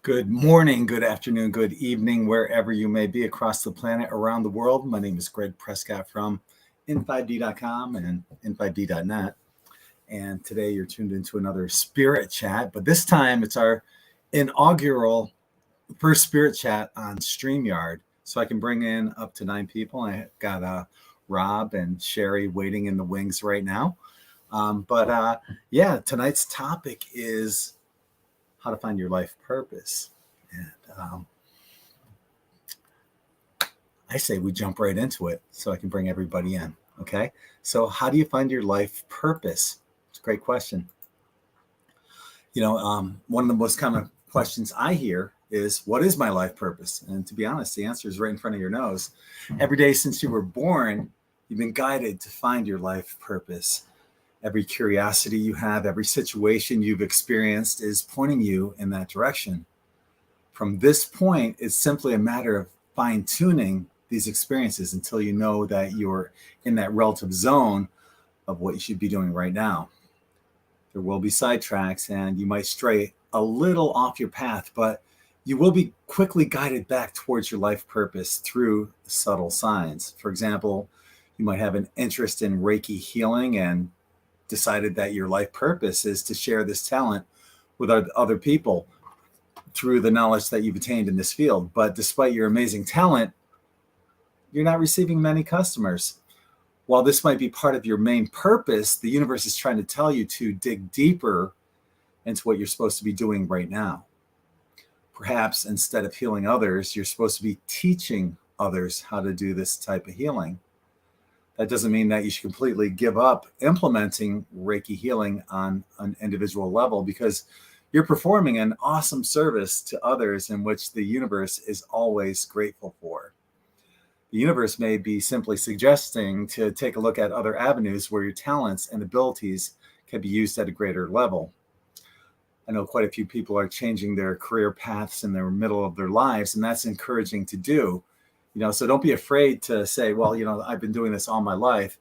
Good morning, good afternoon, good evening, wherever you may be across the planet, around the world. My name is Greg Prescott from in5d.com and in5d.net. And today you're tuned into another Spirit Chat, but this time it's our inaugural first Spirit Chat on StreamYard. So I can bring in up to 9 people. I got Rob and Sherry waiting in the wings right now. Tonight's topic is how to find your life purpose. And I say we jump right into it so I can bring everybody in. Okay. So how do you find your life purpose? It's a great question. One of the most common questions I hear is, what is my life purpose? And to be honest, the answer is right in front of your nose. Every day since you were born, you've been guided to find your life purpose. Every curiosity you have, every situation you've experienced is pointing you in that direction. From this point, it's simply a matter of fine-tuning these experiences until you know that you're in that relative zone of what you should be doing right now. There will be sidetracks and you might stray a little off your path, but you will be quickly guided back towards your life purpose through subtle signs. For example, you might have an interest in Reiki healing and decided that your life purpose is to share this talent with other people through the knowledge that you've attained in this field. But despite your amazing talent, you're not receiving many customers. While this might be part of your main purpose, the universe is trying to tell you to dig deeper into what you're supposed to be doing right now. Perhaps instead of healing others, you're supposed to be teaching others how to do this type of healing. That doesn't mean that you should completely give up implementing Reiki healing on an individual level, because you're performing an awesome service to others in which the universe is always grateful for. The universe may be simply suggesting to take a look at other avenues where your talents and abilities can be used at a greater level. I know quite a few people are changing their career paths in the middle of their lives, and that's encouraging to do. So don't be afraid to say, well, I've been doing this all my life.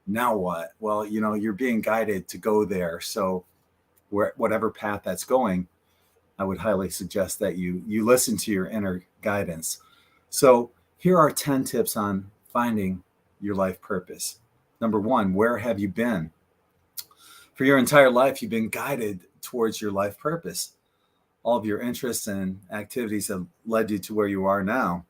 Now what? Well, you're being guided to go there. So whatever path that's going, I would highly suggest that you listen to your inner guidance. So here are 10 tips on finding your life purpose. Number 1, where have you been? For your entire life, you've been guided towards your life purpose. All of your interests and activities have led you to where you are now.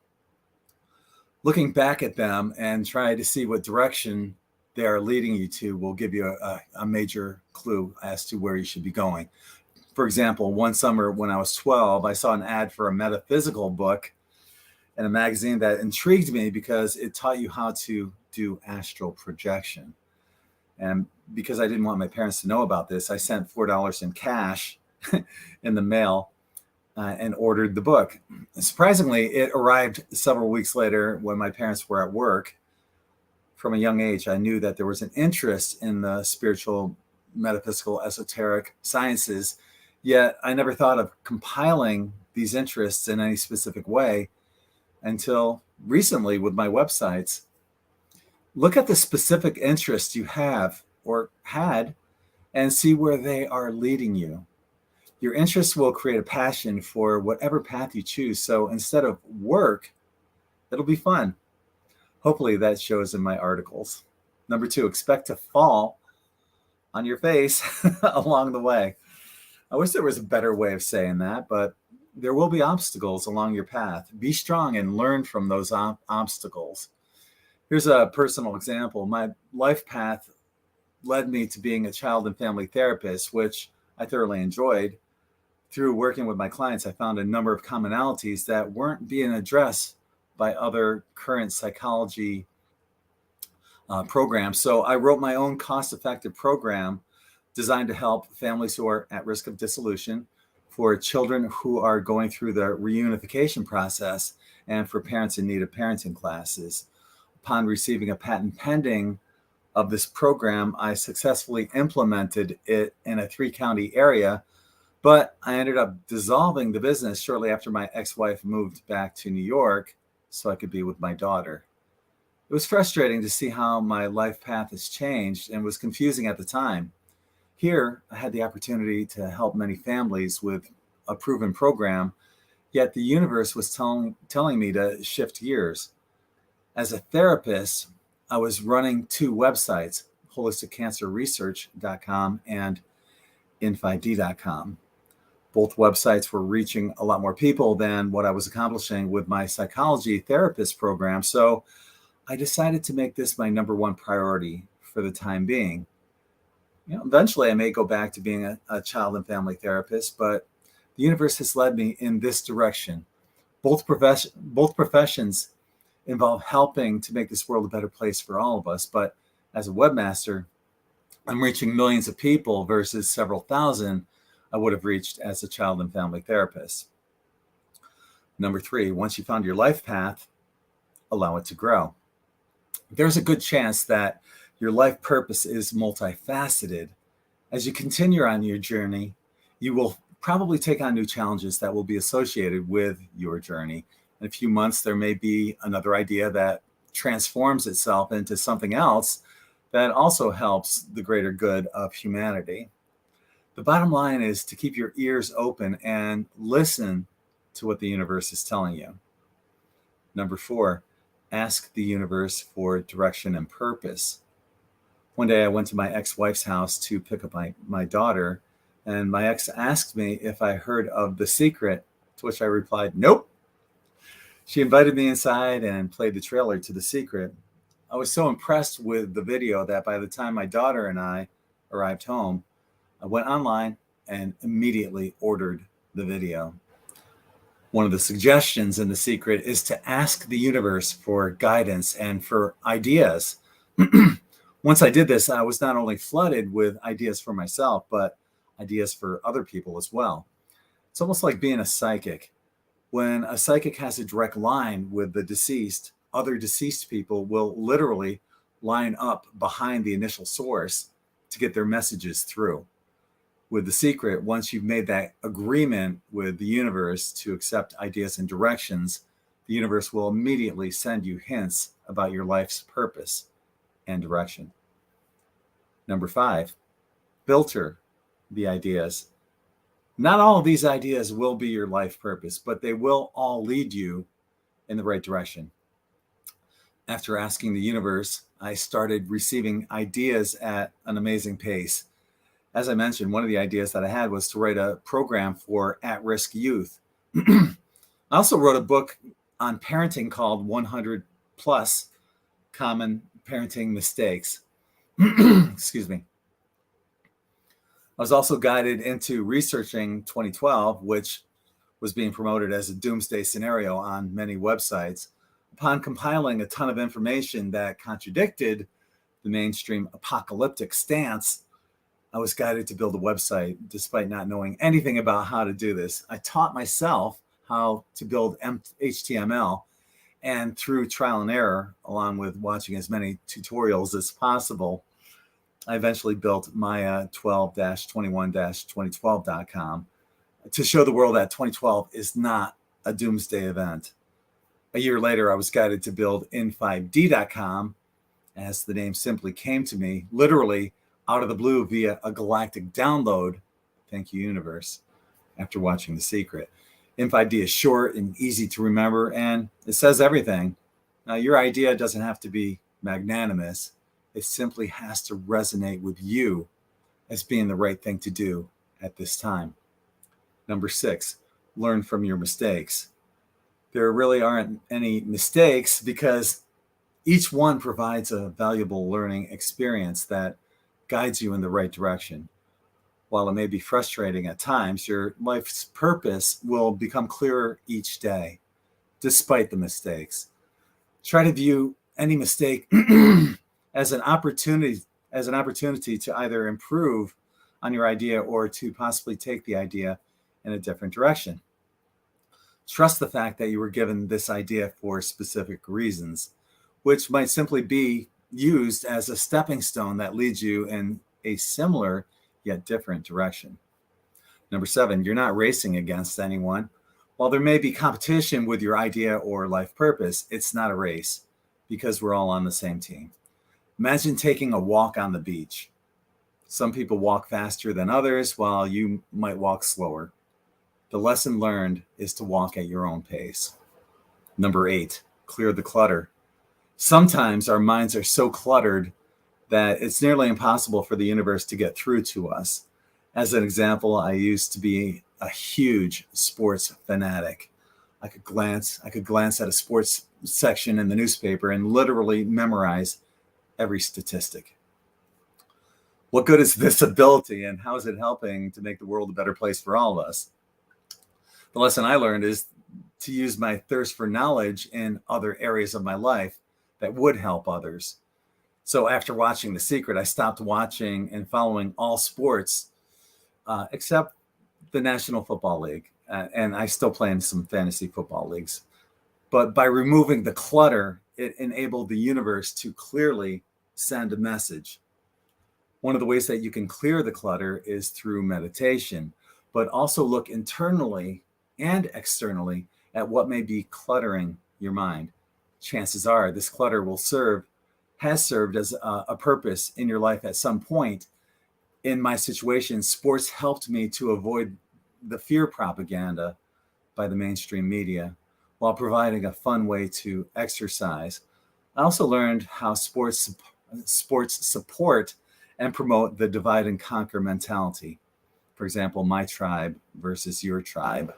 Looking back at them and try to see what direction they are leading you to will give you a major clue as to where you should be going. For example, one summer when I was 12, I saw an ad for a metaphysical book in a magazine that intrigued me because it taught you how to do astral projection. And because I didn't want my parents to know about this, I sent $4 in cash in the mail and ordered the book. Surprisingly, it arrived several weeks later when my parents were at work. From a young age, I knew that there was an interest in the spiritual, metaphysical, esoteric sciences, yet I never thought of compiling these interests in any specific way until recently with my websites. Look at the specific interests you have or had and see where they are leading you. Your interests will create a passion for whatever path you choose. So instead of work, it'll be fun. Hopefully that shows in my articles. Number 2, expect to fall on your face along the way. I wish there was a better way of saying that, but there will be obstacles along your path. Be strong and learn from those obstacles. Here's a personal example. My life path led me to being a child and family therapist, which I thoroughly enjoyed. Through working with my clients, I found a number of commonalities that weren't being addressed by other current psychology programs. So I wrote my own cost-effective program designed to help families who are at risk of dissolution, for children who are going through the reunification process, and for parents in need of parenting classes. Upon receiving a patent pending of this program, I successfully implemented it in a 3-county area, but I ended up dissolving the business shortly after my ex-wife moved back to New York so I could be with my daughter. It was frustrating to see how my life path has changed and was confusing at the time. Here, I had the opportunity to help many families with a proven program Yet the universe was telling me to shift gears. As a therapist, I was running two websites, holisticcancerresearch.com and in5d.com. Both websites were reaching a lot more people than what I was accomplishing with my psychology therapist program. So I decided to make this my number one priority for the time being. Eventually I may go back to being a child and family therapist, but the universe has led me in this direction. Both professions involve helping to make this world a better place for all of us. But as a webmaster, I'm reaching millions of people versus several thousand I would have reached as a child and family therapist. Number 3, once you found your life path, allow it to grow. There's a good chance that your life purpose is multifaceted. As you continue on your journey, you will probably take on new challenges that will be associated with your journey. In a few months, there may be another idea that transforms itself into something else that also helps the greater good of humanity. The bottom line is to keep your ears open and listen to what the universe is telling you. Number 4, ask the universe for direction and purpose. One day I went to my ex-wife's house to pick up my daughter, and my ex asked me if I heard of The Secret, to which I replied, nope. She invited me inside and played the trailer to The Secret. I was so impressed with the video that by the time my daughter and I arrived home, I went online and immediately ordered the video. One of the suggestions in The Secret is to ask the universe for guidance and for ideas. Once I did this, I was not only flooded with ideas for myself, but ideas for other people as well. It's almost like being a psychic. When a psychic has a direct line with the deceased, other deceased people will literally line up behind the initial source to get their messages through. With The Secret, once you've made that agreement with the universe to accept ideas and directions, the universe will immediately send you hints about your life's purpose and direction. Number 5, filter the ideas. Not all of these ideas will be your life purpose, but they will all lead you in the right direction. After asking the universe, I started receiving ideas at an amazing pace. As I mentioned, one of the ideas that I had was to write a program for at-risk youth. I also wrote a book on parenting called 100 Plus Common Parenting Mistakes. Excuse me. I was also guided into researching 2012, which was being promoted as a doomsday scenario on many websites. Upon compiling a ton of information that contradicted the mainstream apocalyptic stance, I was guided to build a website despite not knowing anything about how to do this. I taught myself how to build HTML, and through trial and error, along with watching as many tutorials as possible, I eventually built Maya 12-21-2012.com to show the world that 2012 is not a doomsday event. A year later, I was guided to build in5d.com, as the name simply came to me, literally out of the blue via a galactic download. Thank you, universe, after watching The Secret. In5d is short and easy to remember, and it says everything. Now, your idea doesn't have to be magnanimous. It simply has to resonate with you as being the right thing to do at this time. Number 6, learn from your mistakes. There really aren't any mistakes because each one provides a valuable learning experience that guides you in the right direction. While it may be frustrating at times, your life's purpose will become clearer each day, despite the mistakes. Try to view any mistake as an opportunity to either improve on your idea or to possibly take the idea in a different direction. Trust the fact that you were given this idea for specific reasons, which might simply be used as a stepping stone that leads you in a similar yet different direction. Number 7, you're not racing against anyone. While there may be competition with your idea or life purpose, it's not a race because we're all on the same team. Imagine taking a walk on the beach. Some people walk faster than others, while you might walk slower. The lesson learned is to walk at your own pace. Number 8, clear the clutter. Sometimes our minds are so cluttered that it's nearly impossible for the universe to get through to us. As an example, I used to be a huge sports fanatic. I could glance at a sports section in the newspaper and literally memorize every statistic. What good is this ability, and how is it helping to make the world a better place for all of us? The lesson I learned is to use my thirst for knowledge in other areas of my life that would help others. So after watching The Secret, I stopped watching and following all sports except the National Football League. And I still play in some fantasy football leagues. But by removing the clutter, it enabled the universe to clearly send a message. One of the ways that you can clear the clutter is through meditation, but also look internally and externally at what may be cluttering your mind. Chances are this clutter has served as a purpose in your life at some point. In my situation, sports helped me to avoid the fear propaganda by the mainstream media while providing a fun way to exercise. I also learned how sports support and promote the divide and conquer mentality. For example, my tribe versus your tribe.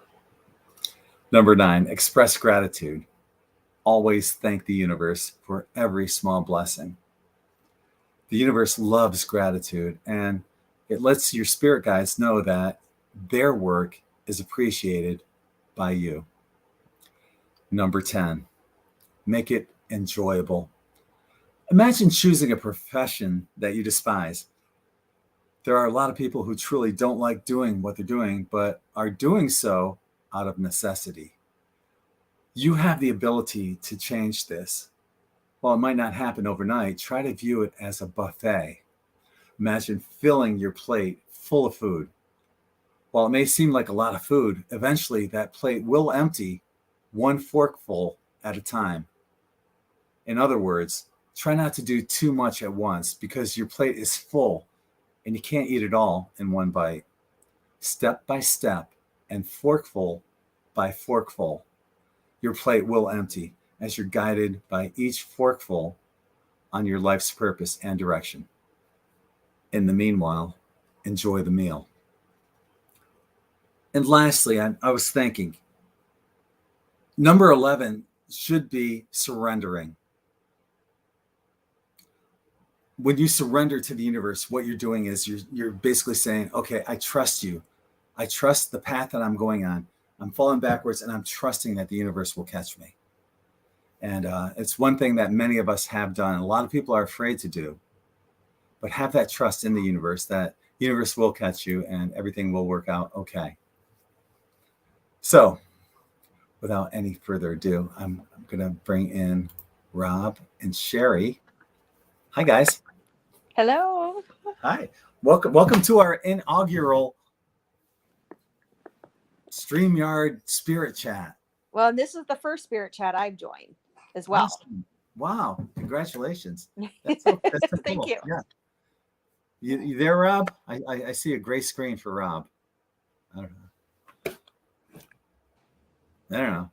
Number 9, express gratitude. Always thank the universe for every small blessing. The universe loves gratitude, and it lets your spirit guides know that their work is appreciated by you. Number 10, make it enjoyable. Imagine choosing a profession that you despise. There are a lot of people who truly don't like doing what they're doing, but are doing so out of necessity. You have the ability to change this. While it might not happen overnight, try to view it as a buffet. Imagine filling your plate full of food. While it may seem like a lot of food, eventually that plate will empty one forkful at a time. In other words, try not to do too much at once because your plate is full and you can't eat it all in one bite. Step by step and forkful by forkful, your plate will empty as you're guided by each forkful on your life's purpose and direction. In the meanwhile, enjoy the meal. And lastly, I was thinking, number 11 should be surrendering. When you surrender to the universe, what you're doing is you're basically saying, okay, I trust you. I trust the path that I'm going on. I'm falling backwards and I'm trusting that the universe will catch me. And it's one thing that many of us have done. A lot of people are afraid to do, but have that trust in the universe that the universe will catch you and everything will work out okay. So without any further ado, I'm going to bring in Rob and Sherry. Hi, guys. Hello. Hi. Welcome to our inaugural StreamYard Spirit Chat. Well, this is the first Spirit Chat I've joined as well. Awesome. Wow. Congratulations. That's so Thank cool. you. Yeah. You there, Rob? I see a gray screen for Rob. I don't know.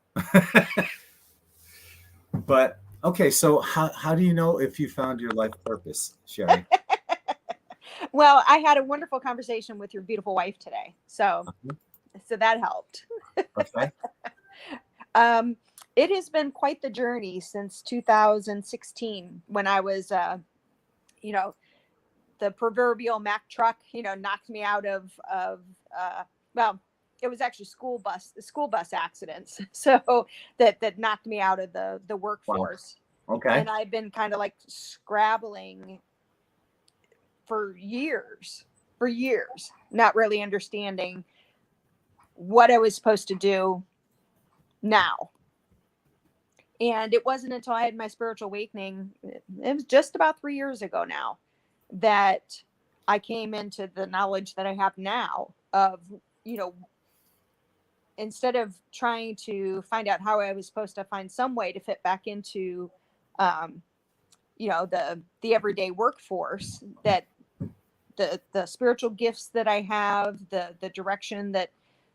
But okay, so how do you know if you found your life purpose, Sherry? Well, I had a wonderful conversation with your beautiful wife today. So that helped. Okay. It has been quite the journey since 2016 when I was, the proverbial Mack truck, knocked me out of well, it was actually school bus accidents. So that knocked me out of the workforce. Wow. Okay. And I've been kind of like scrabbling for years, not really understanding what I was supposed to do now. And it wasn't until I had my spiritual awakening, it was just about 3 years ago now, that I came into the knowledge that I have now of, instead of trying to find out how I was supposed to find some way to fit back into, the everyday workforce, that the spiritual gifts that I have, the direction that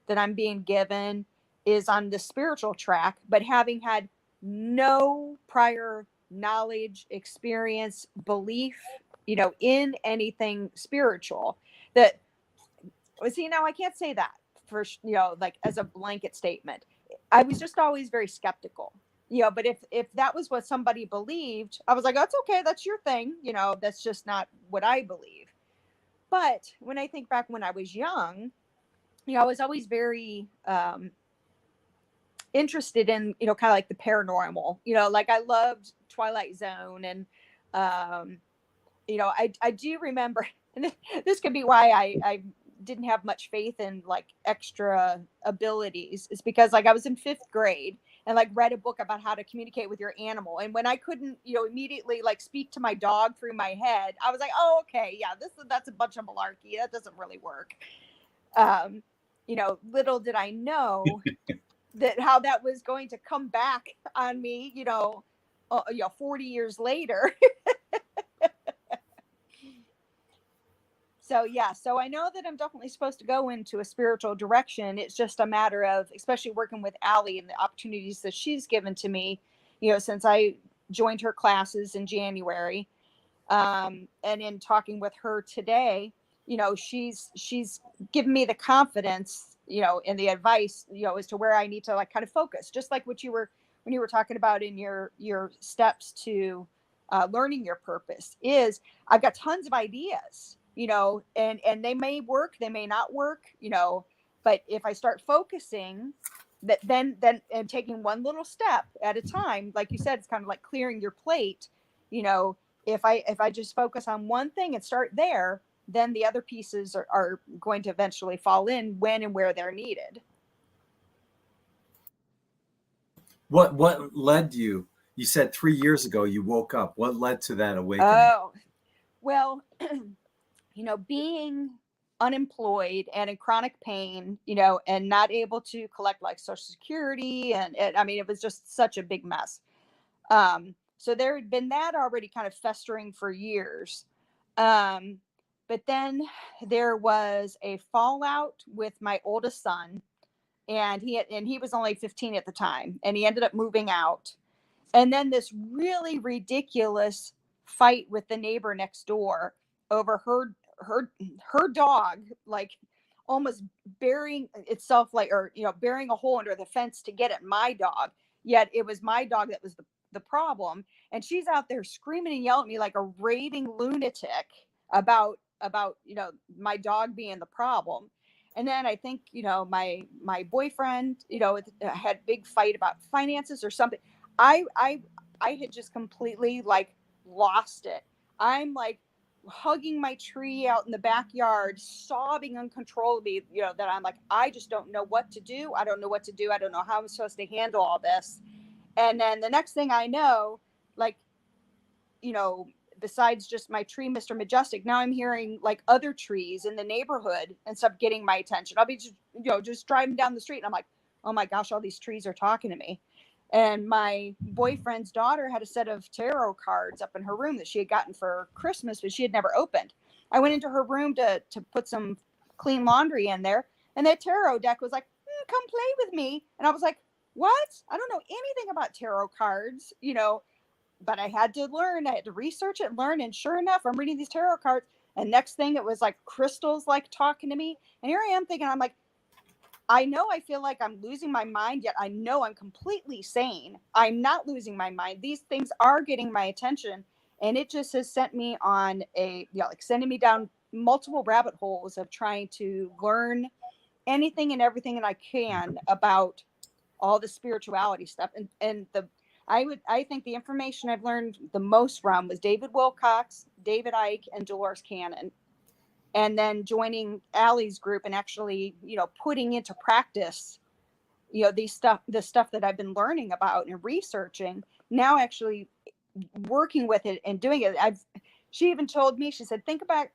that I'm being given is on the spiritual track, but having had no prior knowledge, experience, belief, in anything spiritual, that, see, now I can't say that for, like as a blanket statement. I was just always very skeptical, but if that was what somebody believed, I was like, that's okay. That's your thing. That's just not what I believe. But when I think back when I was young, I was always very, interested in, kind of like the paranormal, like I loved Twilight Zone. And, I do remember, and this could be why I didn't have much faith in like extra abilities, is because like I was in 5th grade and like read a book about how to communicate with your animal. And when I couldn't, immediately like speak to my dog through my head, I was like, oh, okay, yeah, that's a bunch of malarkey. That doesn't really work. Little did I know that how that was going to come back on me, 40 years later. So yeah, so I know that I'm definitely supposed to go into a spiritual direction. It's just a matter of, especially working with Allie and the opportunities that she's given to me, since I joined her classes in January. And in talking with her today, she's given me the confidence, and the advice, as to where I need to like kind of focus, just like what you were, when you were talking about in your steps to learning your purpose. Is I've got tons of ideas, and they may work, they may not work, but if I start focusing, that then and taking one little step at a time, like you said, it's kind of like clearing your plate. If I just focus on one thing and start there, then the other pieces are going to eventually fall in when and where they're needed. What led you? You said 3 years ago you woke up. What led to that awakening? Oh, well, being unemployed and in chronic pain, and not able to collect like Social Security. And I mean, it was just such a big mess. So there had been that already kind of festering for years. But then there was a fallout with my oldest son, and he was only 15 at the time, and he ended up moving out. And then this really ridiculous fight with the neighbor next door over her dog, like almost burying itself, like, or burying a hole under the fence to get at my dog. Yet it was my dog that was the problem. And she's out there screaming and yelling at me like a raving lunatic about my dog being the problem. And then I think my boyfriend had a big fight about finances or something. I had just completely like lost it. I'm like hugging my tree out in the backyard, sobbing uncontrollably, that I'm like, I just don't know what to do. I don't know what to do. I don't know how I'm supposed to handle all this. And then the next thing I know, like, besides just my tree, Mr. Majestic, now I'm hearing like other trees in the neighborhood and stuff getting my attention. I'll be just driving down the street and I'm like, oh my gosh, all these trees are talking to me. And my boyfriend's daughter had a set of tarot cards up in her room that she had gotten for Christmas, but she had never opened. I went into her room to put some clean laundry in there, and that tarot deck was like, come play with me. And I was like, what? I don't know anything about tarot cards, but I had to learn. I had to research it and learn. And sure enough, I'm reading these tarot cards. And next thing, it was like crystals like talking to me. And here I am thinking, I'm like, I know I feel like I'm losing my mind, yet I know I'm completely sane. I'm not losing my mind. These things are getting my attention. And it just has sent me on like sending me down multiple rabbit holes of trying to learn anything and everything that I can about all the spirituality stuff. And I think the information I've learned the most from was David Wilcox, David Icke, and Dolores Cannon. And then joining Allie's group and actually, putting into practice, the stuff that I've been learning about and researching, now actually working with it and doing it. She even told me, she said, think about,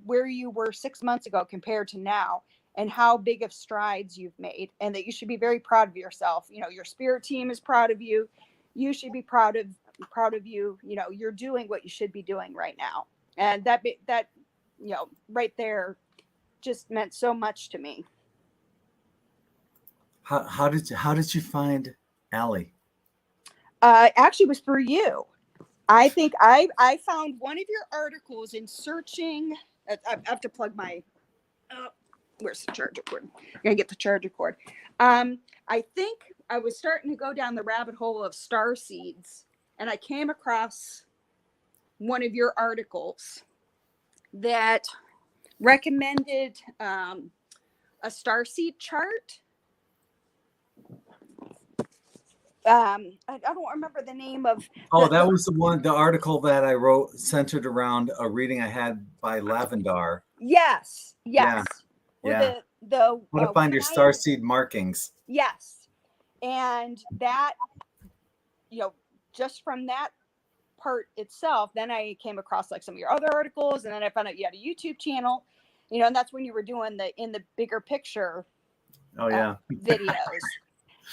where you were 6 months ago compared to now, and how big of strides you've made, and that you should be very proud of yourself. Your spirit team is proud of you. You should be proud of you. You're doing what you should be doing right now. And that right there just meant so much to me. How did you find Allie? Actually, it was through you. I think I found one of your articles in searching. I have to plug my. Where's the charger cord? I gotta get the charger cord. I think I was starting to go down the rabbit hole of star seeds, and I came across one of your articles that recommended a star seed chart. I don't remember the name of. Oh, that was the article that I wrote centered around a reading I had by Lavendar. Yes, Yeah, Where yeah. the How to find your starseed markings. Yes, and that, just from that part itself, then I came across like some of your other articles, and then I found out you had a YouTube channel, and that's when you were doing the in the bigger picture Oh yeah, videos,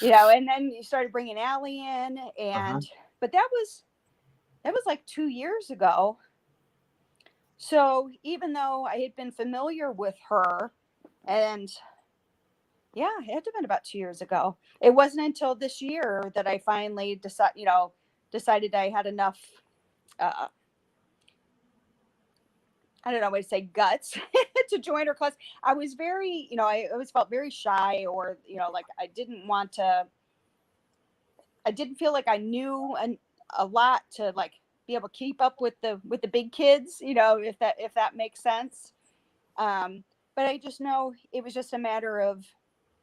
and then you started bringing Allie in, and but that was like 2 years ago. So even though I had been familiar with her, and yeah, it had to have been about 2 years ago. It wasn't until this year that I finally decided I had enough. I don't know what to say, guts to join her class. I was very, I always felt very shy, or like I didn't want to. I didn't feel like I knew a lot to like be able to keep up with the big kids, if that makes sense. But I just know it was just a matter of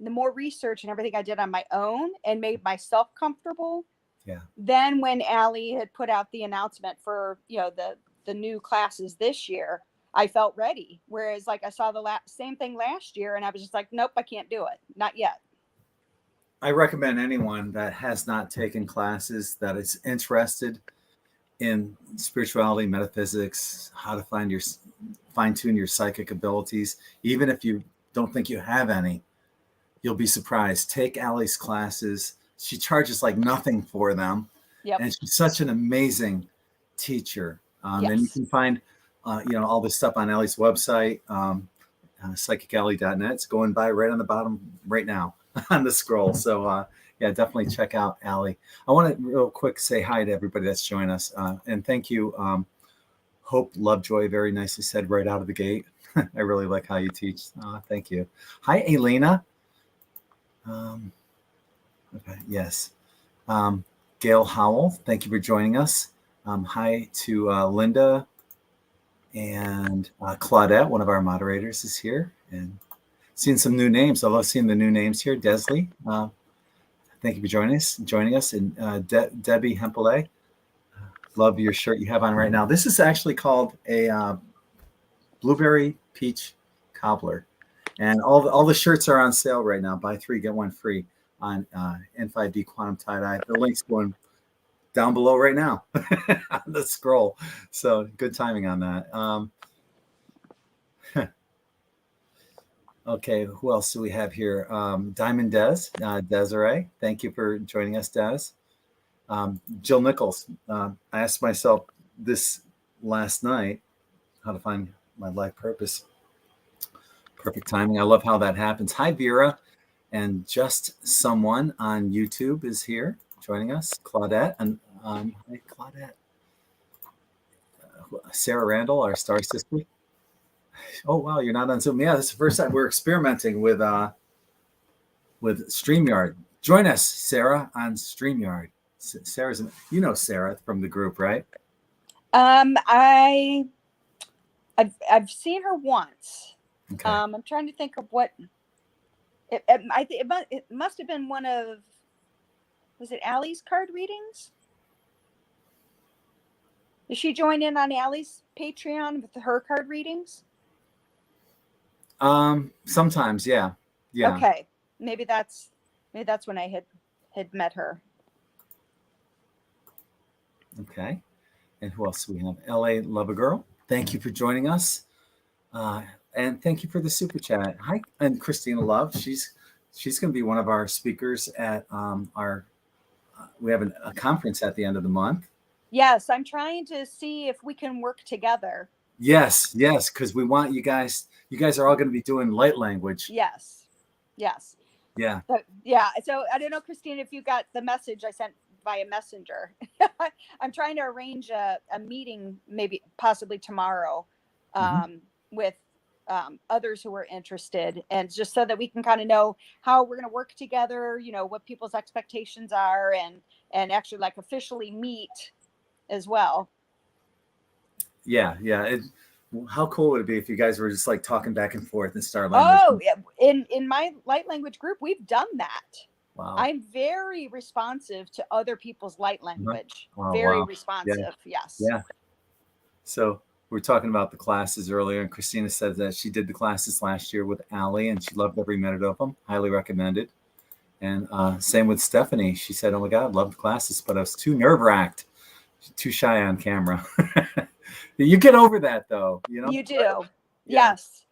the more research and everything I did on my own and made myself comfortable. yeah. Then when Allie had put out the announcement for, the new classes this year, I felt ready. Whereas like I saw the same thing last year and I was just like, nope, I can't do it. Not yet. I recommend anyone that has not taken classes that is interested in spirituality, metaphysics, how to fine tune your psychic abilities, even if you don't think you have any. You'll be surprised. Take Allie's classes. She charges like nothing for them. Yep. And she's such an amazing teacher. Yes. And you can find, all this stuff on Allie's website, psychically.net. It's going by right on the bottom right now on the scroll. So, yeah, definitely check out Allie. I want to real quick say hi to everybody that's joined us. And thank you, Hope Lovejoy, very nicely said right out of the gate. I really like how you teach. Thank you. Hi, Elena. Okay, yes. Gail Howell, thank you for joining us. Hi to Linda, and Claudette, one of our moderators, is here. And seeing some new names. I love seeing the new names here. Desley, thank you for joining us. And Debbie Hempele, love your shirt you have on right now. This is actually called a blueberry peach cobbler. And all the shirts are on sale right now. Buy 3, get 1 free on N5D Quantum Tie-Dye. The link's going down below right now on the scroll. So good timing on that. Okay, who else do we have here? Diamond Desiree. Thank you for joining us, Des. Jill Nichols. I asked myself this last night, how to find my life purpose. Perfect timing. I love how that happens. Hi, Vera. And Just Someone on YouTube is here joining us. Claudette. And hi, Claudette. Sarah Randall, our star sister. Oh, wow, you're not on Zoom. Yeah, this is the first time we're experimenting with StreamYard. Join us, Sarah, on StreamYard. Sarah's, Sarah from the group, right? I've seen her once. Okay. I'm trying to think of what it must have been one of, was it Allie's card readings? Did she join in on Allie's Patreon with her card readings? Sometimes, yeah. Okay, maybe that's when I had met her. Okay, and who else do we have? LA Love a Girl. Thank you for joining us, and thank you for the super chat. Hi, and Christina Love. She's going to be one of our speakers at our. We have a conference at the end of the month. Yes, I'm trying to see if we can work together. Yes, because we want you guys. You guys are all going to be doing light language. Yes. Yeah. But yeah, so I don't know, Christine, if you got the message I sent via messenger. I'm trying to arrange a meeting, maybe possibly tomorrow, Mm-hmm. with others who are interested, and just so that we can kind of know how we're going to work together, what people's expectations are, and actually like officially meet as well. Yeah. How cool would it be if you guys were just like talking back and forth in star language? Oh, yeah, in my light language group, we've done that. Wow. I'm very responsive to other people's light Uh-huh. language. Oh, Very wow. Yeah. responsive. Yes. Yeah. So we were talking about the classes earlier, and Christina said that she did the classes last year with Allie, and she loved every minute of them. Highly recommended. And same with Stephanie. She said, "Oh my God, loved the classes, but I was too nerve-wracked, too shy on camera." You get over that, though. You do. Right? Yeah. Yes.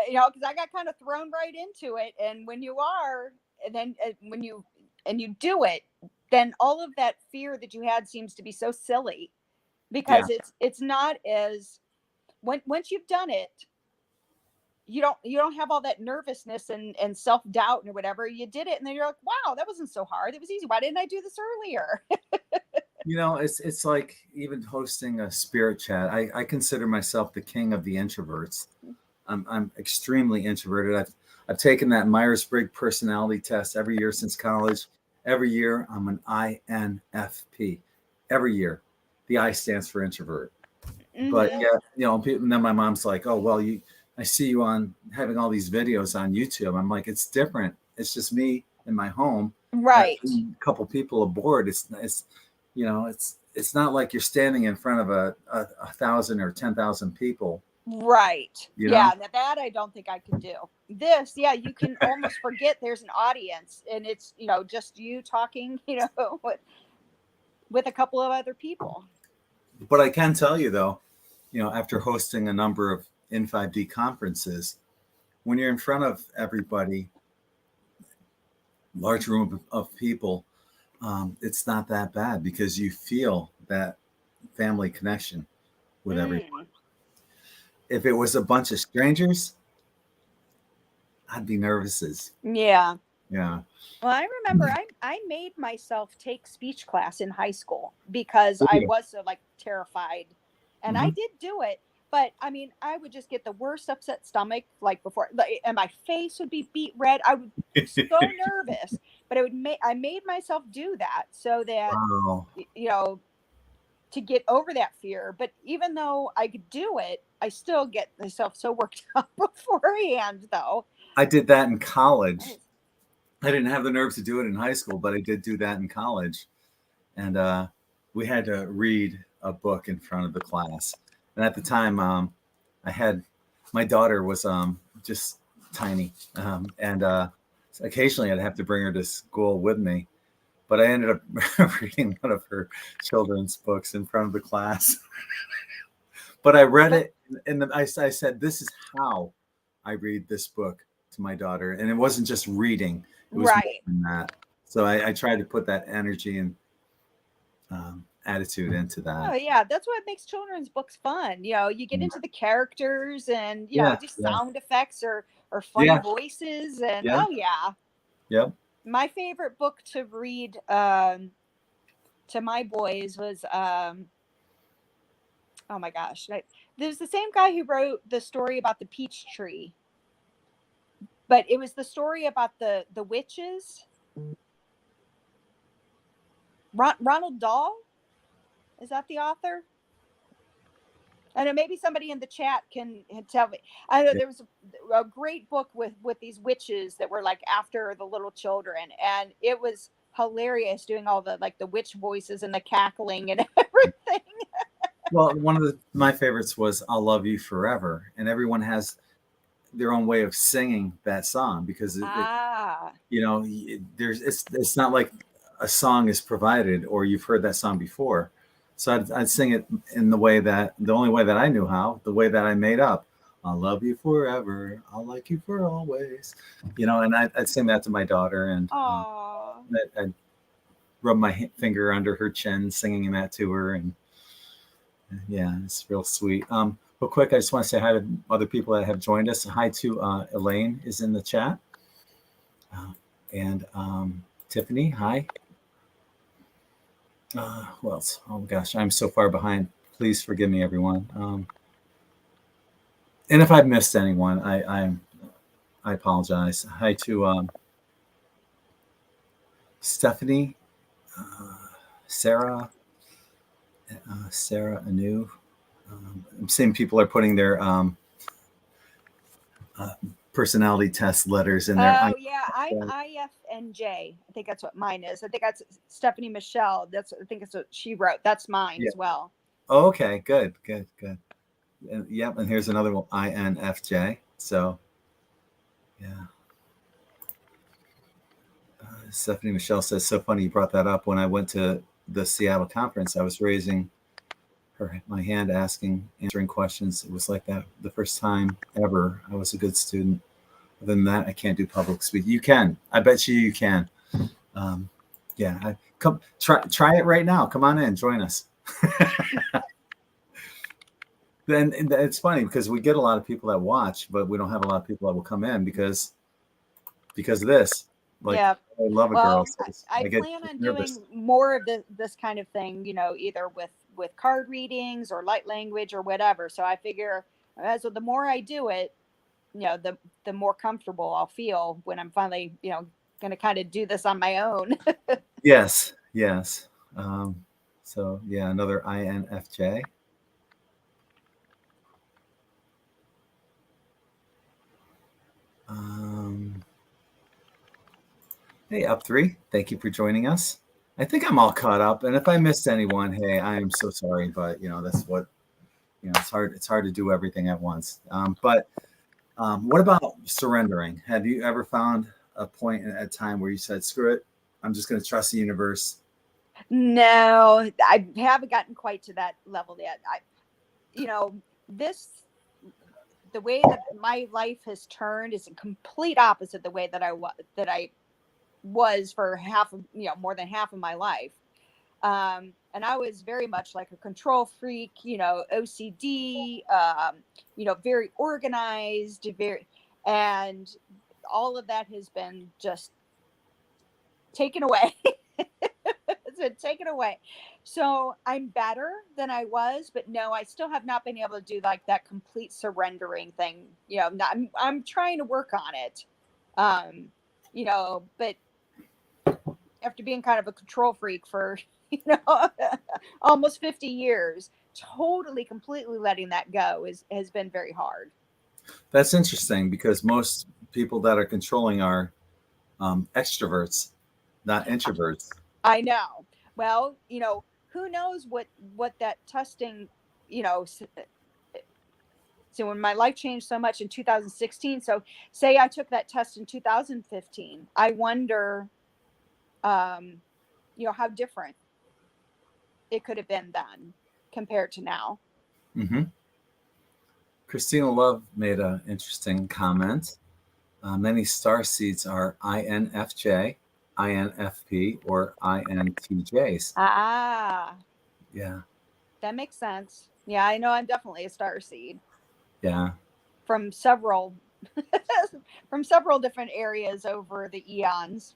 Because I got kind of thrown right into it, and when you are, and then when you do it, then all of that fear that you had seems to be so silly, Yeah. because it's not as once you've done it, you don't have all that nervousness and self-doubt or whatever. You did it, and then you're like, wow, that wasn't so hard, it was easy, why didn't I do this earlier? It's like even hosting a spirit chat. I consider myself the king of the introverts. I'm extremely introverted. I've taken that Myers-Briggs personality test every year since college. Every year I'm an INFP. Every year, the I stands for introvert. But Mm-hmm. yeah, and then my mom's like, "Oh well, I see you on having all these videos on YouTube." I'm like, "It's different. It's just me in my home, Right. a couple people aboard. It's not like you're standing in front of a thousand or 10,000 people. Right. You Yeah. know, Now that I don't think I can do. This, yeah, you can almost forget there's an audience, and it's, just you talking, with a couple of other people. but I can tell you though, after hosting a number of in 5D conferences, when you're in front of everybody, large room of people, it's not that bad because you feel that family connection with everyone. Mm. If it was a bunch of strangers, I'd be nervous as Yeah. yeah. Well, I remember I made myself take speech class in high school because I was so like terrified. And I Mm-hmm. did do it, but I mean, I would just get the worst upset stomach like before, like, and my face would be beet red. I would so nervous, but I made myself do that so that Wow. you know to get over that fear. But even though I could do it, I still get myself so worked up beforehand though. I did that in college. I didn't have the nerve to do it in high school, but I did do that in college. And we had to read a book in front of the class. And at the time, I had my daughter was just tiny, and occasionally I'd have to bring her to school with me. But I ended up reading one of her children's books in front of the class. But I read it, and I said, "This is how I read this book to my daughter," and it wasn't just reading; it was more Right. than that. So I tried to put that energy and attitude into Oh that. yeah, that's what makes children's books fun. You get into the characters, and Yeah, do yeah, sound effects or funny yeah, voices, and yeah, oh yeah. yep. My favorite book to read to my boys was oh my gosh, there's the same guy who wrote the story about the peach tree, but it was the story about the witches. Ronald Dahl, is that the author? I know maybe somebody in the chat can tell me. I know Yeah. there was a great book with these witches that were like after the little children, and it was hilarious doing all the like the witch voices and the cackling and everything. Well, one of my favorites was "I'll Love You Forever," and everyone has their own way of singing that song because Ah, there's it's not like a song is provided or you've heard that song before. So I'd sing it in the only way that I knew how, the way that I made up. "I'll love you forever. I'll like you for always." And I'd sing that to my daughter, and oh, I'd rub my finger under her chin, singing that to her, and yeah, it's real sweet. Real quick, I just want to say hi to other people that have joined us. Hi to Elaine is in the chat. Uh, And Tiffany, hi. Who else? Oh gosh, I'm so far behind. Please forgive me, everyone. And if I've missed anyone, I apologize. Hi to Stephanie, uh, Sarah, Sarah Anu. I'm seeing people are putting their uh, personality test letters in there. Oh yeah, I'm IFNJ. I think that's what mine is. I think that's Stephanie Michelle. I think that's what she wrote. That's mine Yeah. as well. Oh, okay. Good. Good. Good. And, yep. And here's another one. INFJ. So yeah. Stephanie Michelle says, so funny you brought that up. When I went to the Seattle conference, I was raising my hand, answering questions. It was like that the first time ever. I was a good student. Other than that, I can't do public speaking. You can. I bet you can. Um, yeah. Come try it right now. Come on in. Join us. Then it's funny because we get a lot of people that watch, but we don't have a lot of people that will come in because of this. Like, Yeah. I love a girl. Well, So I I get plan on nervous. doing more of this kind of thing, either with card readings or light language or whatever. So I figure so the more I do it, the more comfortable I'll feel when I'm finally, going to kind of do this on my own. Yes, yes. So yeah, another INFJ. Um, hey, up three. Thank you for joining us. I think I'm all caught up, and if I missed anyone, hey, I am so sorry, but that's what It's hard. It's hard to do everything at once. But what about surrendering? Have you ever found a point at a time where you said, "Screw it, I'm just going to trust the universe"? No, I haven't gotten quite to that level yet. This the way that my life has turned is a complete opposite the way that I was for more than half of my life. And I was very much like a control freak, OCD, very organized, and all of that has been just taken away. It's been taken away. So I'm better than I was, but no, I still have not been able to do like that complete surrendering thing. I'm trying to work on it. But after being kind of a control freak for, you know, almost 50 years, totally, completely letting that go has been very hard. That's interesting because most people that are controlling are extroverts, not introverts. I know. Well, who knows what that testing, you know, so when my life changed so much in 2016, so say I took that test in 2015, I wonder, um, how different it could have been then compared to now. Mm-hmm. Christina Love made an interesting comment. Many star seeds are INFJ, INFP, or INTJs. Ah, Yeah, that makes sense. Yeah, I know I'm definitely a star seed yeah. from several from several different areas over the eons.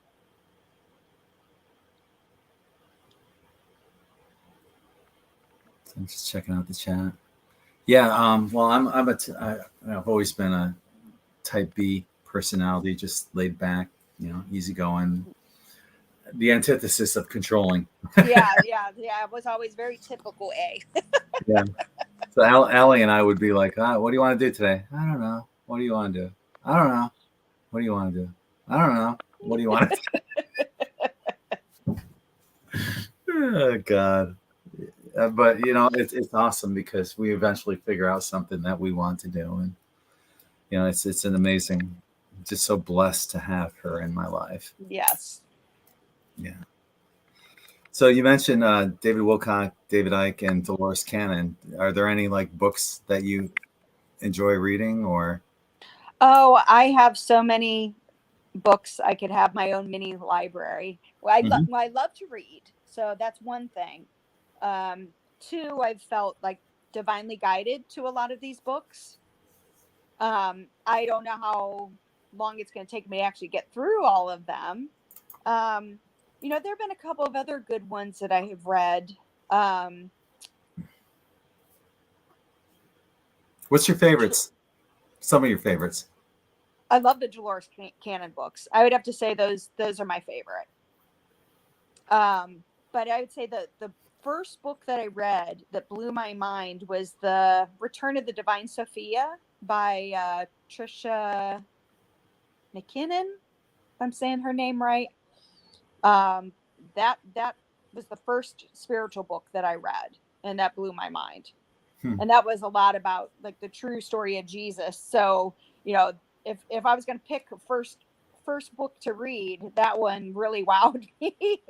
So I'm just checking out the chat. Yeah. Well, I've always been a type B personality, just laid back, easygoing. The antithesis of controlling. Yeah. It was always very typical A. Yeah. So Allie and I would be like, "What do you want to do today?" I don't know. What do you want to do? I don't know. What do you want to do? I don't know. What do you want to do? Oh, God. But it's awesome because we eventually figure out something that we want to do, and it's an amazing. Just so blessed to have her in my life. Yes. Yeah. So you mentioned David Wilcock, David Icke, and Dolores Cannon. Are there any like books that you enjoy reading, or? Oh, I have so many books. I could have my own mini library. Mhm. I love to read, so that's one thing. Two, I've felt like divinely guided to a lot of these books. I don't know how. long it's going to take me to actually get through all of them. You know, there have been a couple of other good ones that I have read. What's your favorites? Some of your favorites. I love the Dolores Cannon books. I would have to say those are my favorite. But I would say the first book that I read that blew my mind was The Return of the Divine Sophia by Trisha McKinnon, if I'm saying her name right. That was the first spiritual book that I read, and that blew my mind. And that was a lot about like the true story of Jesus. So, you know, if I was going to pick a first book to read, that one really wowed me.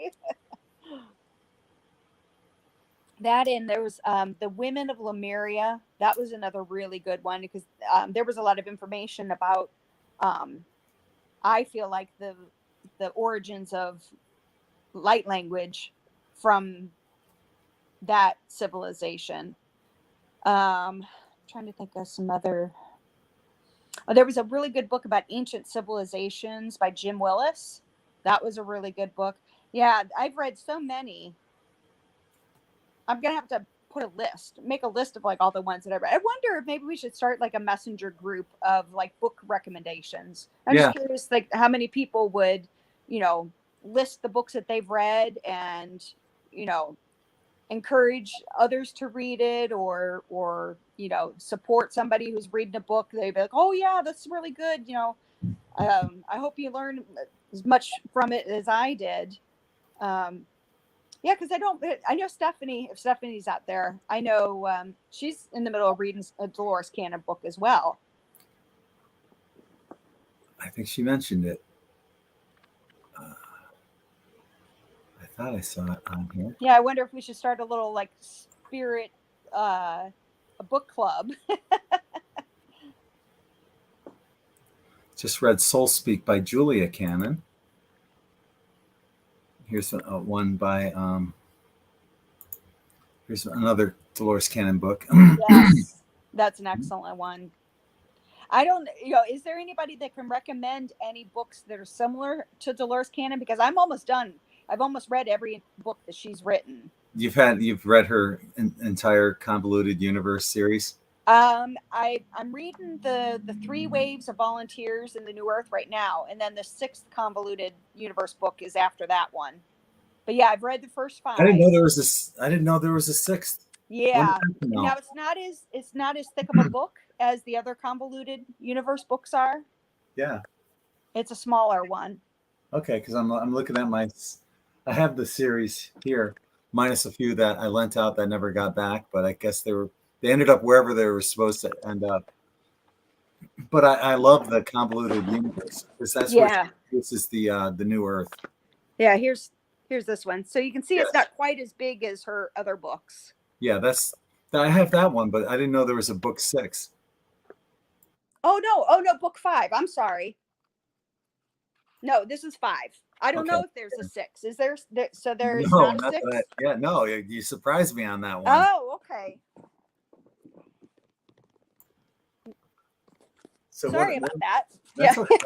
That, and there was the Women of Lemuria. That was another really good one because there was a lot of information about I feel like the origins of light language from that civilization. Trying to think of some other. Oh, there was a really good book about ancient civilizations by Jim Willis. That was a really good book. Yeah, I've read so many. I'm gonna have to make a list of like all the ones that I read. I wonder if maybe we should start like a messenger group of like book recommendations. I'm just curious, like how many people would, you know, list the books that they've read and, you know, encourage others to read it, or you know, support somebody who's reading a book. They'd be like, oh yeah, that's really good, you know. I hope you learn as much from it as I did. Yeah, because I know Stephanie, if Stephanie's out there, I know she's in the middle of reading a Dolores Cannon book as well. I think she mentioned it. I thought I saw it on here. Yeah, I wonder if we should start a little like spirit, a book club. Just read Soul Speak by Julia Cannon. Here's one by, here's another Dolores Cannon book. Yes, that's an excellent one. I don't, you know, is there anybody that can recommend any books that are similar to Dolores Cannon? Because I'm almost done. I've almost read every book that she's written. You've read her entire Convoluted Universe series? I'm reading the 3 Waves of Volunteers in the New Earth right now, and then the 6th Convoluted Universe book is after that one. But yeah, I've read the first 5. I didn't know there was a 6th. Yeah. Now it's not as thick of a book as the other Convoluted Universe books are. Yeah. It's a smaller one. Okay, because I'm looking at I have the series here, minus a few that I lent out that never got back, but I guess they ended up wherever they were supposed to end up. But I love the Convoluted Universe because that's where this is the New Earth. Yeah, here's this one. So you can see it's not quite as big as her other books. Yeah, I have that one, but I didn't know there was a book 6. Oh no, book 5. I'm sorry. No, this is 5. I don't know if there's a 6. Is there? So there's not a 6? No, you surprised me on that one. Oh, okay. So sorry about that. That's okay.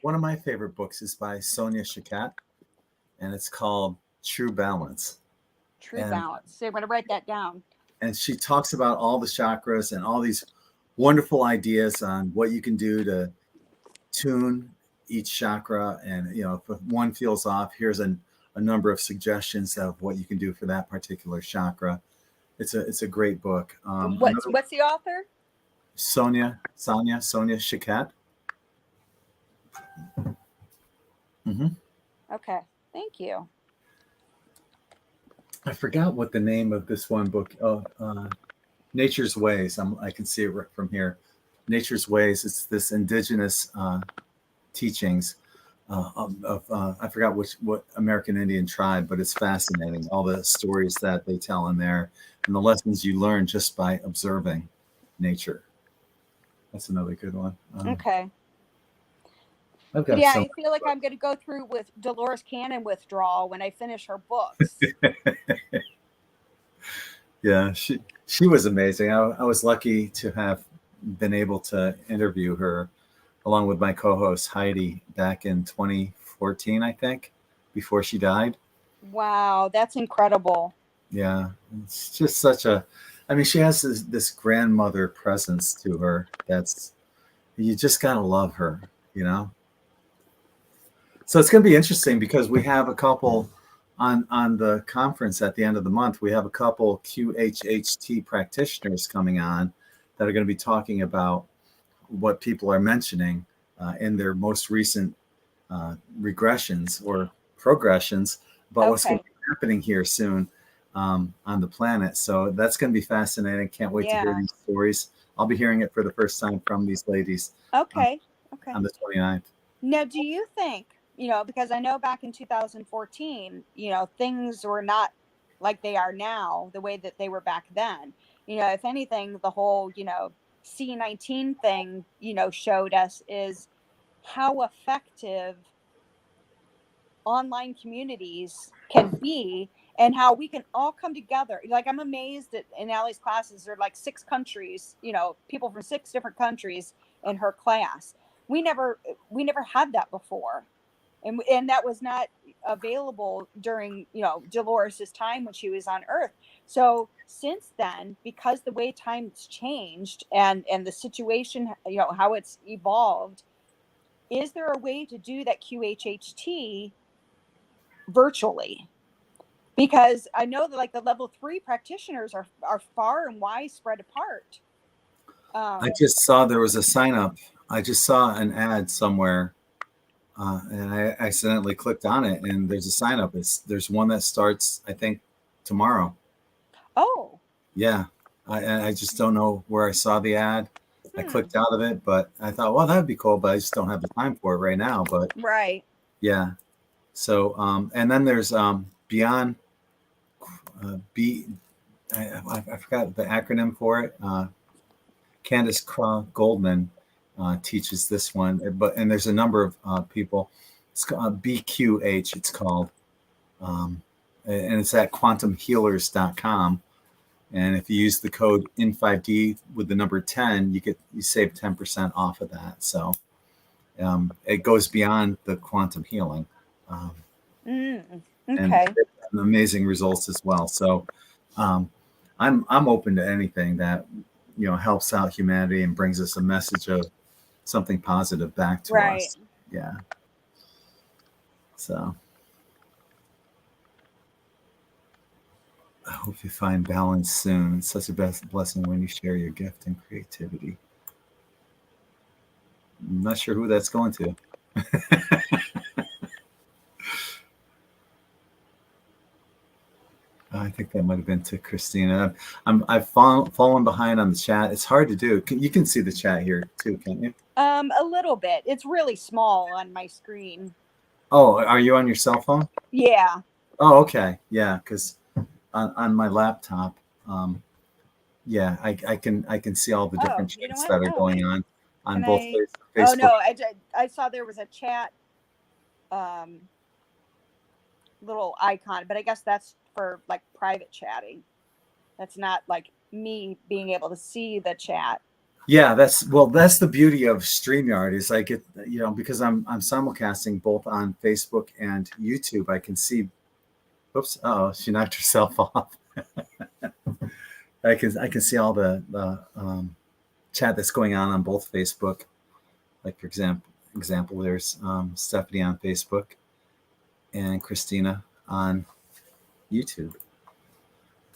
One of my favorite books is by Sonia Shakat, and it's called True Balance. Balance. So I'm going to write that down. And she talks about all the chakras and all these wonderful ideas on what you can do to tune each chakra. And, you know, if one feels off, here's a number of suggestions of what you can do for that particular chakra. It's a great book. What's the author? Sonia Shakat. Mm-hmm. Okay, thank you. I forgot what the name of this one book. Nature's Ways. I can see it right from here. Nature's Ways. It's this indigenous teachings of I forgot what American Indian tribe, but it's fascinating. All the stories that they tell in there and the lessons you learn just by observing nature. That's another good one. Okay. I feel like I'm going to go through with Dolores Cannon withdrawal when I finish her books. Yeah, she was amazing. I was lucky to have been able to interview her along with my co-host Heidi back in 2014, I think, before she died. Wow, that's incredible. Yeah, it's just such a, I mean, she has this grandmother presence to her that's, you just gotta love her, you know? So it's going to be interesting because we have a couple on the conference at the end of the month. We have a couple QHHT practitioners coming on that are going to be talking about what people are mentioning in their most recent regressions or progressions about what's going Okay. to be happening here soon on the planet. So that's going to be fascinating. Can't wait to hear Yeah. these stories. I'll be hearing it for the first time from these ladies um, Okay. Okay. on the 29th. Now, do you think, because I know back in 2014, things were not like they are now, the way that they were back then. If anything, the whole, C-19 thing, showed us is how effective online communities can be and how we can all come together. Like, I'm amazed that in Allie's classes there are like 6 countries, people from 6 different countries in her class. We never had that before, and that was not available during Dolores's time when she was on Earth. So since then, because the way time's changed and the situation, how it's evolved, is there a way to do that QHHT virtually? Because I know that like the level 3 practitioners are far and wide spread apart. I Um, just saw there was a sign up. I just saw an ad somewhere, and I accidentally clicked on it. And there's a sign up. There's one that starts, I think, tomorrow. oh, Yeah, I just don't know where I saw the ad. I hmm, clicked out of it, but I thought, well, that'd be cool, but I just don't have the time for it right now. But right. yeah, so and then there's Beyond B. I forgot the acronym for it. Candace Craw Goldman teaches this one, but and there's a number of people. It's called BQH. It's called, um, and it's at quantumhealers.com. And if you use the code in5D with the number 10, you save 10% off of that. So it goes beyond the quantum healing, um, Mm, and okay. amazing results as well. So um, I'm open to anything that helps out humanity and brings us a message of something positive back to Right. us. Yeah. So I hope you find balance soon. It's such a blessing when you share your gift and creativity. I'm not sure who that's going to. I think that might have been to Christina. I've fallen behind on the chat. It's hard to do. You can see the chat here too, can't you? A little bit. It's really small on my screen. Oh, are you on your cell phone? Yeah. Oh, okay. Yeah, because on my laptop, um, yeah, I can see all the Oh, different you know chats what? that are Oh, going on can both I? Oh Facebook. no, I saw there was a chat um little icon, but I guess that's for like private chatting. That's not like me being able to see the chat. Yeah, that's the beauty of StreamYard is I get because I'm simulcasting both on Facebook and YouTube. I can see. Oops! Oh, she knocked herself off. I can see all the chat that's going on both Facebook. Like for example, there's Stephanie on Facebook and Christina on YouTube.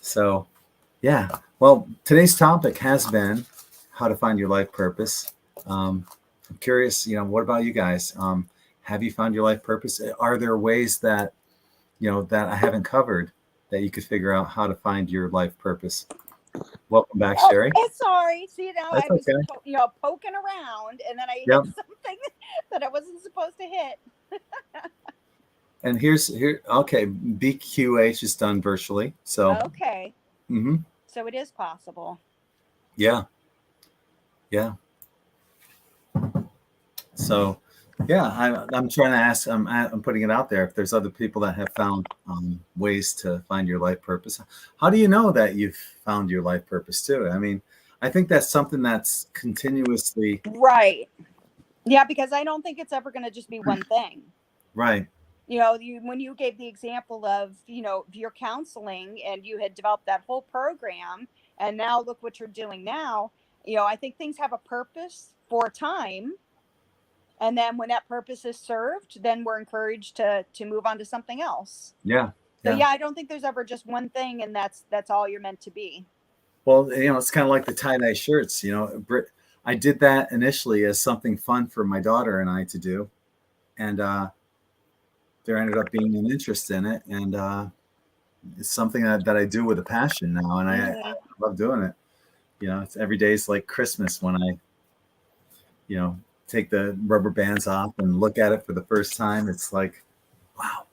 So yeah, well, today's topic has been how to find your life purpose. I'm curious, what about you guys? Have you found your life purpose? Are there ways that that I haven't covered that you could figure out how to find your life purpose? Welcome back, Oh, Sherry. sorry. See, now I That's was, okay. poking around, and then I hit Yep. something that I wasn't supposed to hit. And here. Okay, BQH is done virtually. So, Okay, hmm so it is possible. yeah, yeah. So, yeah, I'm trying to ask. I'm putting it out there. If there's other people that have found ways to find your life purpose, how do you know that you've found your life purpose too? I mean, I think that's something that's continuously Right. Yeah, because I don't think it's ever going to just be one thing. Right. When you gave the example of, your counseling, and you had developed that whole program, and now look what you're doing now. I think things have a purpose for a time. And then when that purpose is served, then we're encouraged to move on to something else. Yeah. So Yeah. yeah, I don't think there's ever just one thing, and that's all you're meant to be. Well, it's kind of like the tie-dye shirts, I did that initially as something fun for my daughter and I to do. And there ended up being an interest in it. And it's something that I do with a passion now. And I Mhm. love doing it. It's every day is like Christmas when I, you know, take the rubber bands off and look at it for the first time. It's like, wow,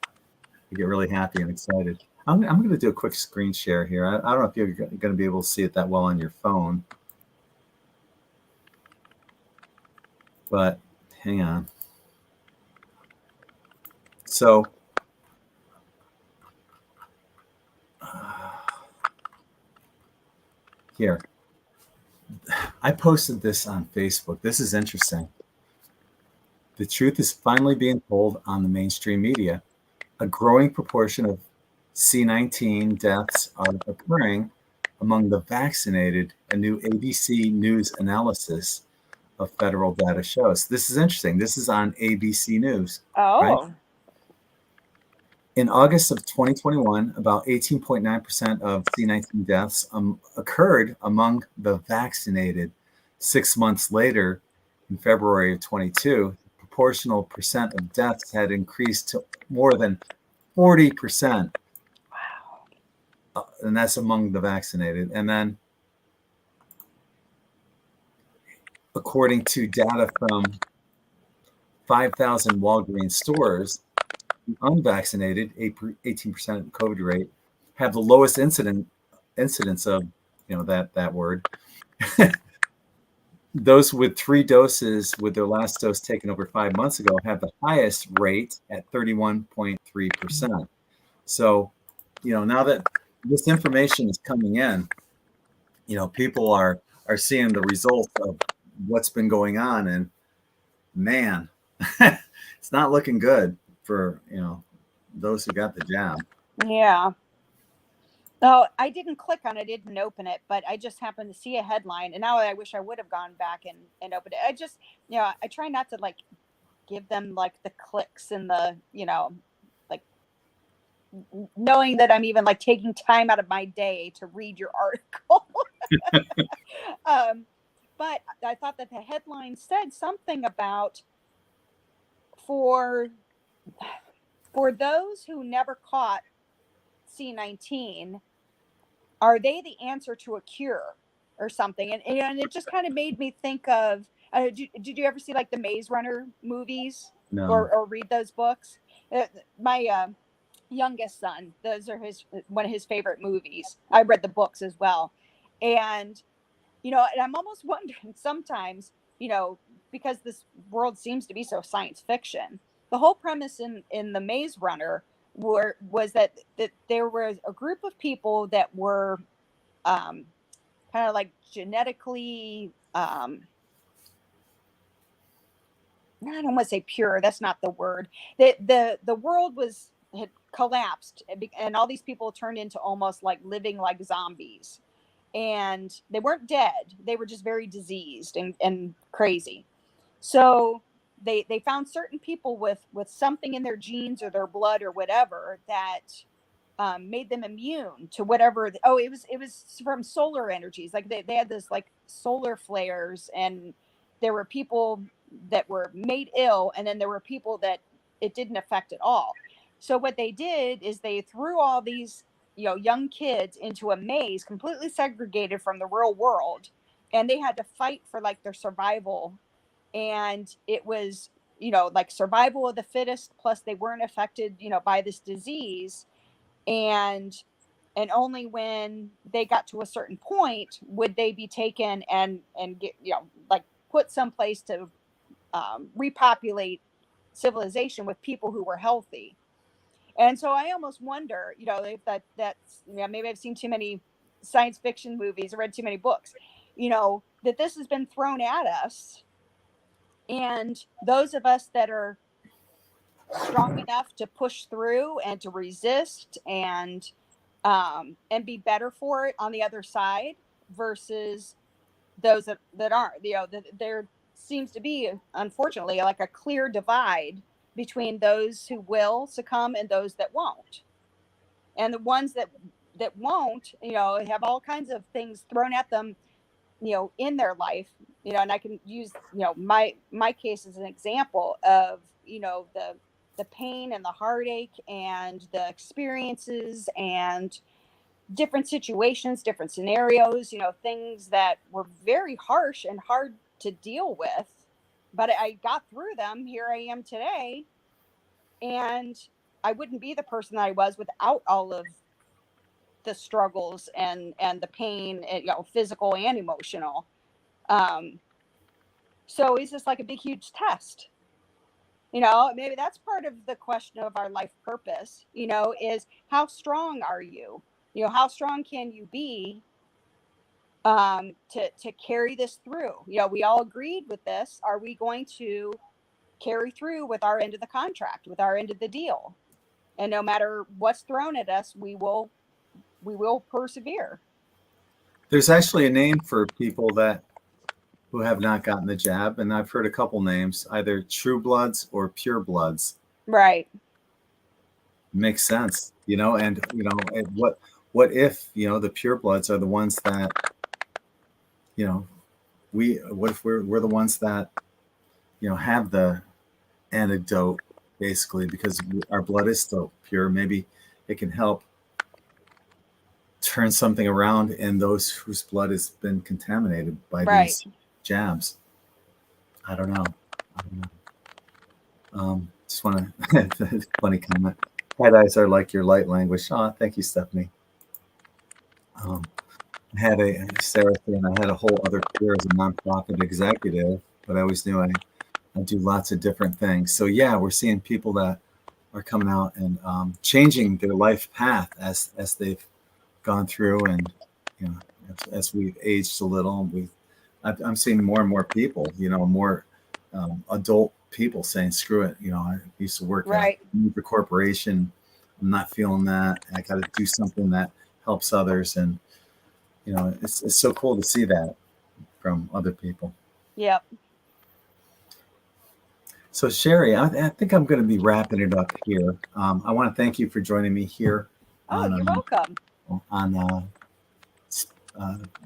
I get really happy and excited. I'm going to do a quick screen share here. I don't know if you're going to be able to see it that well on your phone, but hang on. So here, I posted this on Facebook. This is interesting. The truth is finally being told on the mainstream media. A growing proportion of C19 deaths are occurring among the vaccinated, a new ABC News analysis of federal data shows. This is interesting. This is on ABC News, right? Oh. In August of 2021, about 18.9% of C19 deaths occurred among the vaccinated. 6 months later, in February of 22, the proportional percent of deaths had increased to more than 40%. And that's among the vaccinated. And then, according to data from 5,000 Walgreens stores, the unvaccinated, 18% COVID rate, have the lowest incidence of, that word. Those with 3 doses, with their last dose taken over 5 months ago, have the highest rate at 31.3%. So, now that this information is coming in, people are seeing the results of what's been going on, and man, it's not looking good for those who got the jab. Yeah. Oh, I didn't click on it, I didn't open it, but I just happened to see a headline, and now I wish I would have gone back and opened it. I try not to like give them like the clicks and the, like knowing that I'm even like taking time out of my day to read your article. um, but I thought that the headline said something about for for those who never caught C19, are they the answer to a cure or something? And it just kind of made me think of, did you ever see like the Maze Runner movies, No. or read those books? My youngest son, those are his one of his favorite movies. I read the books as well. And and I'm almost wondering sometimes, because this world seems to be so science fiction, the whole premise in the Maze Runner was that there was a group of people that were um, kind of like genetically, I don't want to say pure, that's not the word. The world had collapsed, and all these people turned into almost like living like zombies, and they weren't dead, they were just very diseased and crazy. So they found certain people with something in their genes or their blood or whatever that made them immune to whatever. Oh, it was from solar energies. Like they had this like solar flares, and there were people that were made ill, and then there were people that it didn't affect at all. So what they did is they threw all these young kids into a maze, completely segregated from the real world, and they had to fight for like their survival. And it was like survival of the fittest, plus they weren't affected by this disease. And only when they got to a certain point would they be taken and get like put someplace to repopulate civilization with people who were healthy. And so I almost wonder, if that's maybe I've seen too many science fiction movies or read too many books, that this has been thrown at us And those of us that are strong enough to push through and to resist and be better for it on the other side versus those that aren't, there seems to be, unfortunately, like a clear divide between those who will succumb and those that won't. And the ones that won't, have all kinds of things thrown at them, in their life, and I can use, my case as an example of, the pain and the heartache and the experiences and different situations, different scenarios, things that were very harsh and hard to deal with, but I got through them. Here I am today, and I wouldn't be the person that I was without all of the struggles and the pain, physical and emotional. um so it's just like a big huge test. Maybe that's part of the question of our life purpose, is how strong are you? How strong can you be, to carry this through? We all agreed with this. Are we going to carry through with our end of the contract, with our end of the deal? And no matter what's thrown at us, we will persevere. There's actually a name for people who have not gotten the jab, and I've heard a couple names, either true bloods or pure bloods. Right. Makes sense, and what if, the pure bloods are the ones that, what if we're the ones that, have the antidote, basically, because our blood is still pure. Maybe it can help turn something around in those whose blood has been contaminated by Right. these jabs. I don't know. Just want to funny comment. Red eyes are like your light language. Oh, thank you, Stephanie. I had Sarah saying I had a whole other career as a nonprofit executive, but I always knew I do lots of different things. So yeah, we're seeing people that are coming out and changing their life path as they've gone through, and as we've aged a little, I'm seeing more and more people, more adult people saying, "Screw it." I used to work Right. at the corporation. I'm not feeling that. I got to do something that helps others, and it's so cool to see that from other people. Yep. So Sherry, I think I'm going to be wrapping it up here. I want to thank you for joining me here Oh, you're welcome. on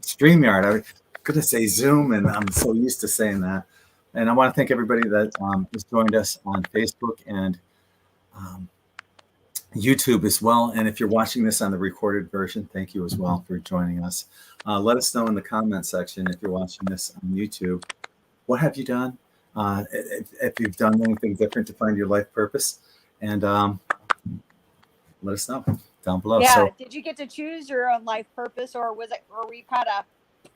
StreamYard. I was going to say Zoom, and I'm so used to saying that. And I want to thank everybody that has joined us on Facebook and YouTube as well. And if you're watching this on the recorded version, thank you as well for joining us. Let us know in the comment section if you're watching this on YouTube. What have you done? If you've done anything different to find your life purpose, and let us know down below. Yeah. So, Did you get to choose your own life purpose, or were you kind of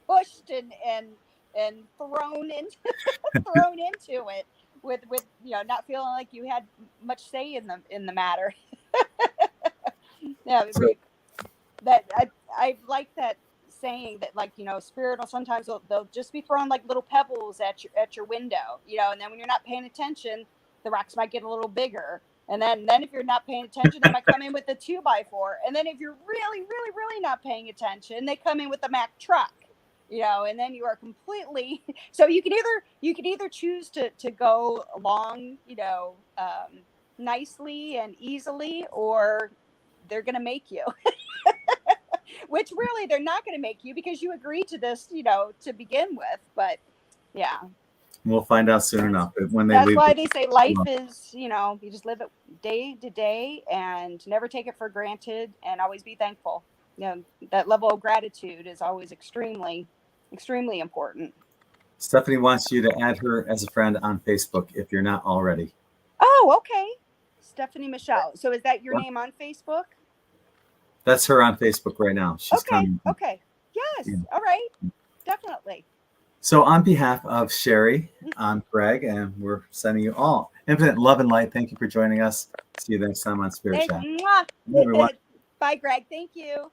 pushed and thrown into thrown into it with not feeling like you had much say in the matter? Yeah. I like that saying that, like, spirit will sometimes they'll just be throwing like little pebbles at your window, and then when you're not paying attention, the rocks might get a little bigger. And then if you're not paying attention, they might come in with a 2x4. And then if you're really, really, really not paying attention, they come in with the Mack truck. And then you are completely. So you can either choose to go along, nicely and easily, or they're gonna make you. Which really they're not going to make you, because you agreed to this, to begin with. But yeah, we'll find out soon enough. When they that's leave, why they say life is, you just live it day to day and never take it for granted, and always be thankful. That level of gratitude is always extremely, extremely important. Stephanie wants you to add her as a friend on Facebook if you're not already. Oh, okay. Stephanie Michelle. So is that your name on Facebook? That's her on Facebook right now. She's coming. Okay. Yes. Yeah. All right. Definitely. So on behalf of Sherry, I'm Greg, and we're sending you all infinite love and light. Thank you for joining us. See you next time on Spirit Chat. Bye, Greg. Thank you.